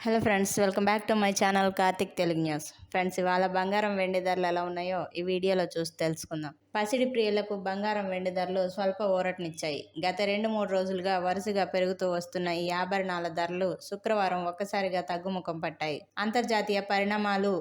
Hello friends, welcome back to my channel Karthik Telugu news. Friends, ఇవాళ బంగారం వెండి ధరలు ఎలా ఉన్నాయో ఈ వీడియోలో చూసి తెలుసుకుందాం. పసిడి ప్రియులకు బంగారం వెండి ధరలు స్వల్ప ఊరటనిచ్చాయి. గత 2-3 రోజులుగా వరుసగా పెరుగుతూ వస్తున్న ఈ ఆభరణాల ధరలు శుక్రవారం ఒక్కసారిగా తగ్గుముఖం పట్టాయి. అంతర్జాతీయ పరిణామాలు,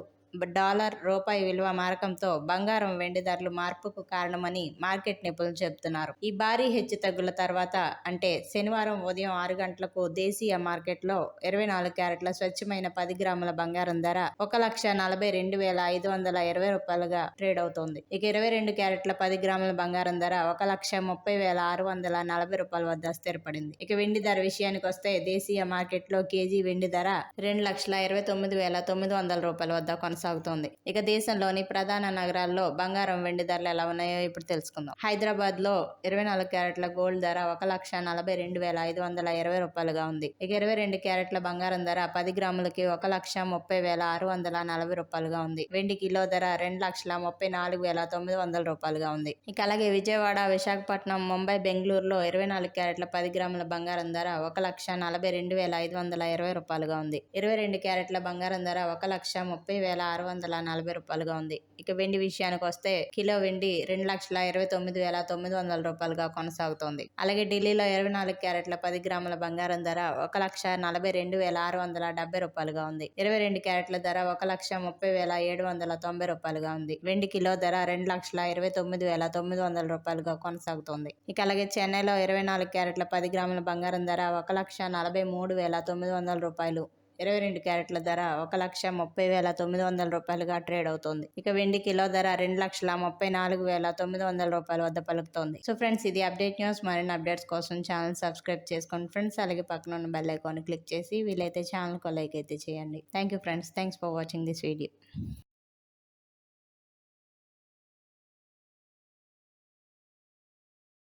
డాలర్ రూపాయి విలువ మారకంతో బంగారం వెండి ధరలు మార్పుకు కారణమని మార్కెట్ నిపుణులు చెబుతున్నారు. ఈ భారీ హెచ్చుతగ్గుల తర్వాత అంటే శనివారం ఉదయం 6 గంటలకు దేశీయ మార్కెట్లో 24 క్యారెట్ల స్వచ్ఛమైన 10 గ్రాముల బంగారం ధర 1,42,520 రూపాయలుగా ట్రేడ్ అవుతోంది. ఇక 22 క్యారెట్ల 10 గ్రాముల బంగారం ధర 1,30,640 రూపాయల వద్ద స్థిరపడింది. ఇక వెండి ధర విషయానికి వస్తే దేశీయ మార్కెట్లో కేజీ వెండి ధర 2,29,900 రూపాయల వద్ద కొనసాగుతోంది. ఇక దేశంలోని ప్రధాన నగరాల్లో బంగారం వెండి ధరలు ఎలా ఉన్నాయో ఇప్పుడు తెలుసుకుందాం. హైదరాబాద్ లో 24 క్యారెట్ల గోల్డ్ ధర 1,42,520 రూపాయలుగా ఉంది. ఇక 22 క్యారెట్ల బంగారం ధర 10 గ్రాములకి 1,30,640 రూపాయలుగా ఉంది. వెండి కిలో ధర 2,34,900 రూపాయలుగా ఉంది. ఇక అలాగే విజయవాడ, విశాఖపట్నం, ముంబై, బెంగళూరులో 24 క్యారెట్ల 10 గ్రాముల బంగారం ధర 1,42,220 రూపాయలుగా ఉంది. 22 క్యారెట్ల బంగారం ధర 1,30,640 రూపాయలుగా ఉంది. ఇక వెండి విషయానికి వస్తే కిలో వెండి 2,29,900 రూపాయలుగా కొనసాగుతోంది. అలాగే ఢిల్లీలో 24 క్యారెట్ల 10 గ్రాముల బంగారం ధర 1,42,270 రూపాయలుగా ఉంది. 22 క్యారెట్ల ధర 1,30,790 రూపాయలుగా ఉంది. వెండి కిలో ధర 2,29,900 రూపాయలుగా కొనసాగుతోంది. ఇక అలాగే చెన్నైలో 24 క్యారెట్ల 10 గ్రాముల బంగారం ధర 1,43,900 రూపాయలు. 22 క్యారెట్ల ధర 1,30,900 రూపాయలుగా ట్రేడ్ అవుతోంది. ఇక వెండి కిలో ధర 2,34,900 రూపాయల వద్ద పలుకుతోంది. సో ఫ్రెండ్స్, ఇది అప్డేట్ న్యూస్. మరిన్ని అప్డేట్స్ కోసం ఛానల్ సబ్స్క్రైబ్ చేసుకోండి ఫ్రెండ్స్. అలాగే పక్కన ఉన్న బెల్ ఐకాన్ క్లిక్ చేసి వీలైతే ఛానల్కి లైక్ అయితే చేయండి. Thank you friends. Thanks for watching this video.